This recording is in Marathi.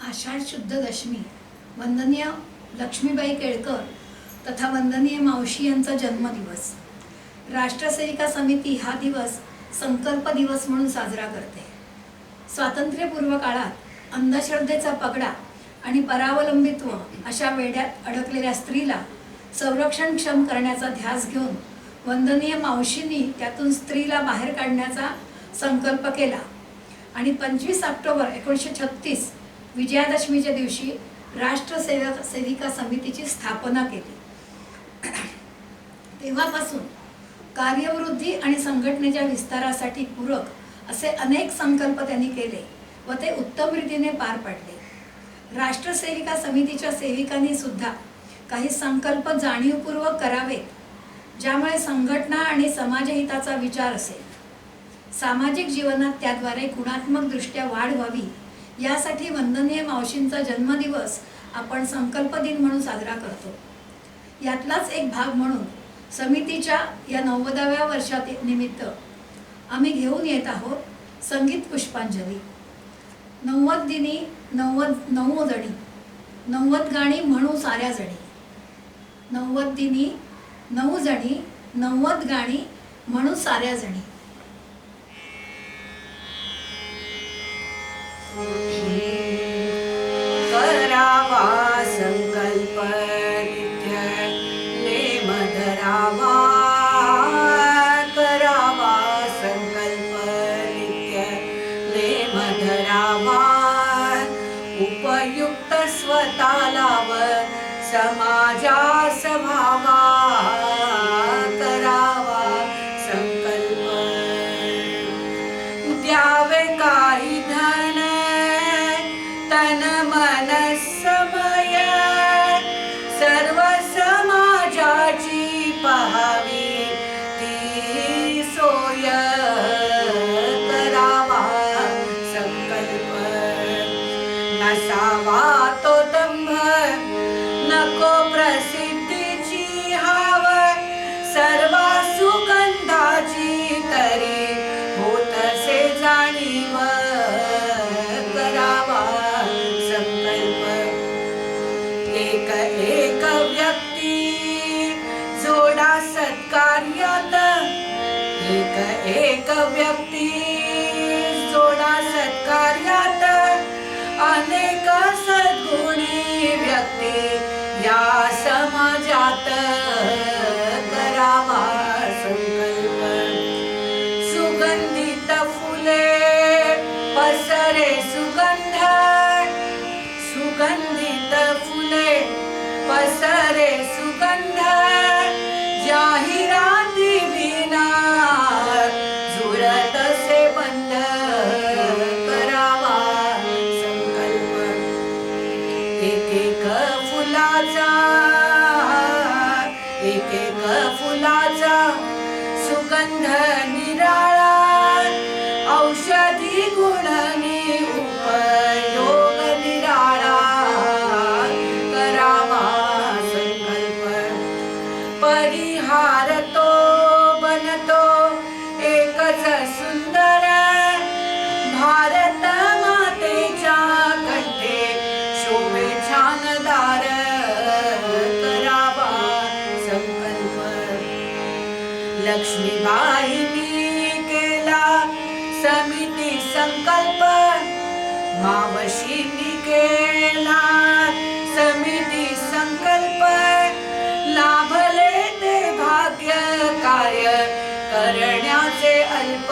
आषाढ शुद्ध दशमी वंदनीय लक्ष्मीबाई केळकर तथा वंदनीय मावशी यांचा जन्मदिवस. राष्ट्रसेविका समिती हा दिवस संकल्प दिवस म्हणून साजरा करते. स्वातंत्र्यपूर्व काळात अंधश्रद्धेचा पगडा आणि परावलंबित्व अशा वेड्यात अडकलेल्या स्त्रीला संरक्षणक्षम करण्याचा ध्यास घेऊन वंदनीय मावशींनी त्यातून स्त्रीला बाहेर काढण्याचा संकल्प केला आणि 25 ऑक्टोबर 1936 विजयादशमीच्या दिवशी सेविका समितीची स्थापना केली. तेव्हापासून कार्यवृद्धी आणि संघटनेच्या विस्तारासाठी पूरक असे अनेक संकल्प त्यांनी केले व ते उत्तम रीतीने पार पडले. राष्ट्रसेविका समितीच्या सेविकांनी सुद्धा काही संकल्प जाणीवपूर्वक करावेत, ज्यामुळे संघटना आणि समाजहिताचा विचार असेल. सामाजिक जीवनात त्याद्वारे गुणात्मक दृष्ट्या वाढ व्हावी यासाठी वंदनीय मावशींचा जन्मदिवस आपण संकल्प दिन म्हणून साजरा करतो. यातलाच एक भाग म्हणून समितीच्या या 90व्या वर्षात निमित्त आम्ही घेऊन येत आहोत संगीत पुष्पांजली. 90 दिनी 90 जणी 90 गाणी म्हणू साऱ्या जणी. 90 दिनी 9 जणी 90 गाणी म्हणू साऱ्या जणी. करावा संकल्प नित्य नेम धरावा. करावा संकल्प नित्य नेम धरावा. उपयुक्त स्वतःला व समाजास भावा. करावा संकल्प द्यावे काही धन तन मन समय सर्व समाजाची पहावी ती सोय. करावा संकल्प नसावा तो दंभ नको प्रसिद्धीची हाव. सर्व सुगंधाची तरी होतसे जाणीव. करावा संकल्प एक एक व्यक्ती जोडा सत्कार्यात. एक एक व्यक्ती जोडा सत्कार्यात. अनेक सद्गुणी व्यक्ती या समाजात. करावा संकल्प सुगंधित फुले पसरे सुगंध. सुगंधित फुले पसरे सुगंध. जाहिराती विना झुरत से बंद. करावा संकल्प एक एक फुलाचा एक एक फुलाचा सुगंध निराळा. औषधी गुणनी उपयोग निराळा. करावा संकल्प परिहार तो बनतो एकच सुंदर. भारत मातेच्या कंठे शोभे छानदार. करावा संकल्प लक्ष्मीबाईंनी केला समिती संकल्प. मावशींनी केला समिती संकल्प. लाभले ते भाग्य कार्य करण्याचे अल्प.